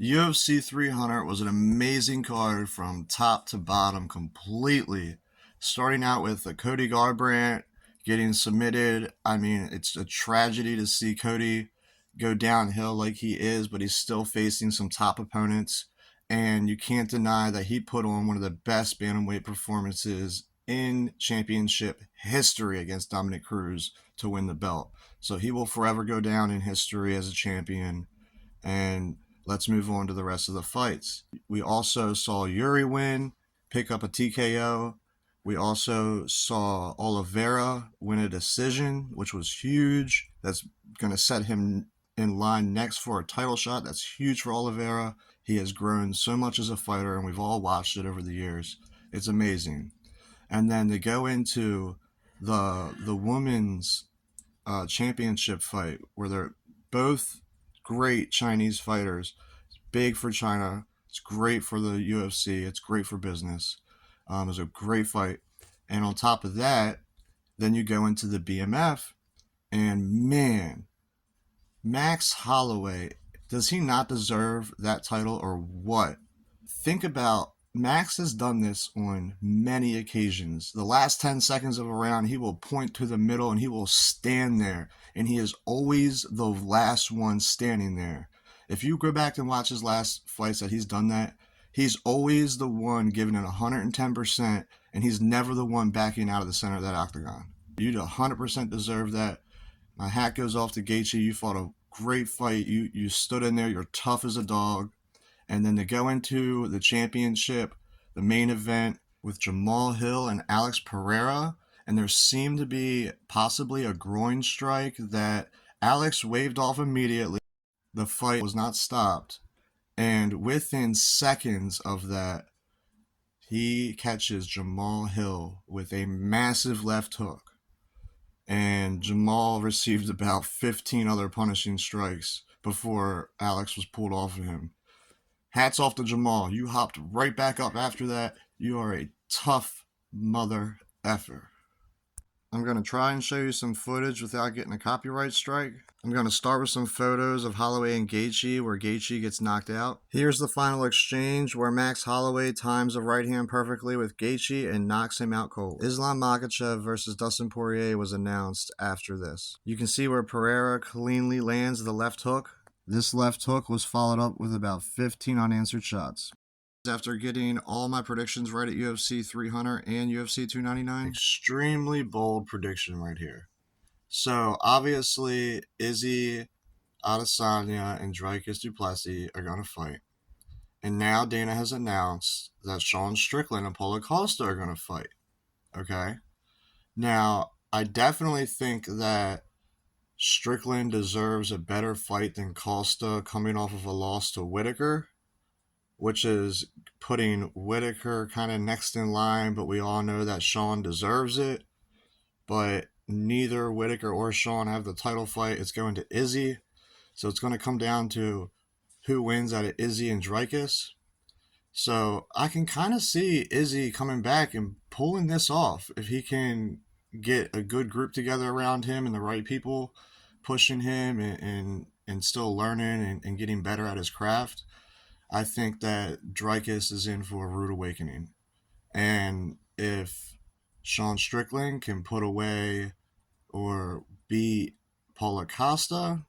UFC 300 was an amazing card from top to bottom completely. Starting out with Cody Garbrandt getting submitted. I mean, it's a tragedy to see Cody go downhill like he is, but he's still facing some top opponents. And you can't deny that he put on one of the best bantamweight performances in championship history against Dominic Cruz to win the belt. So he will forever go down in history as a champion. And let's move on to the rest of the fights. We also saw Yuri win, pick up a TKO. We also saw Oliveira win a decision, which was huge. That's going to set him in line next for a title shot. That's huge for Oliveira. He has grown so much as a fighter, and we've all watched it over the years. It's amazing. And then to go into the women's championship fight, where they're both great Chinese fighters. It's big for China. It's great for the UFC. It's great for business. It was a great fight. And on top of that, then you go into the BMF, and man, Max Holloway, does he not deserve that title or what? Think about Max has done this on many occasions. The last 10 seconds of a round, he will point to the middle and he will stand there. And he is always the last one standing there. If you go back and watch his last fights that he's done that, he's always the one giving it 110%, and he's never the one backing out of the center of that octagon. You 100% deserve that. My hat goes off to Gaethje. You fought a great fight. You stood in there. You're tough as a dog. And then to go into the championship, the main event with Jamal Hill and Alex Pereira, and there seemed to be possibly a groin strike that Alex waved off immediately. The fight was not stopped. And within seconds of that, he catches Jamal Hill with a massive left hook. And Jamal received about 15 other punishing strikes before Alex was pulled off of him. Hats off to Jamal. You hopped right back up after that. You are a tough mother effer. I'm going to try and show you some footage without getting a copyright strike. I'm going to start with some photos of Holloway and Gaethje where Gaethje gets knocked out. Here's the final exchange where Max Holloway times a right hand perfectly with Gaethje and knocks him out cold. Islam Makhachev versus Dustin Poirier was announced after this. You can see where Pereira cleanly lands the left hook. This left hook was followed up with about 15 unanswered shots. After getting all my predictions right at UFC 300 and UFC 299, extremely bold prediction right here. So obviously Izzy, Adesanya, and Dricus du Plessis are going to fight. And now Dana has announced that Sean Strickland and Paulo Costa are going to fight. Okay? Now, I definitely think that Strickland deserves a better fight than Costa coming off of a loss to Whitaker, which is putting Whitaker kind of next in line, but we all know that Sean deserves it. But neither Whitaker or Sean have the title fight. It's going to Izzy. So it's going to come down to who wins out of Izzy and Dricus. So I can kind of see Izzy coming back and pulling this off if he can get a good group together around him and the right people pushing him and still learning and getting better at his craft. I think that Dricus is in for a rude awakening. And if Sean Strickland can put away or beat Paulo Costa,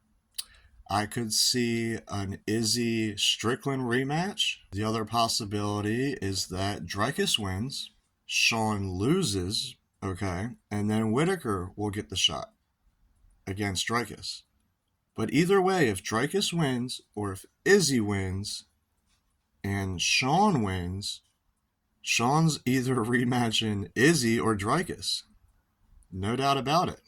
I could see an Izzy Strickland rematch. The other possibility is that Dricus wins, Sean loses, okay, and then Whitaker will get the shot against Dricus. But either way, if Dricus wins or if Izzy wins and Sean wins, Sean's either rematching Izzy or Dricus. No doubt about it.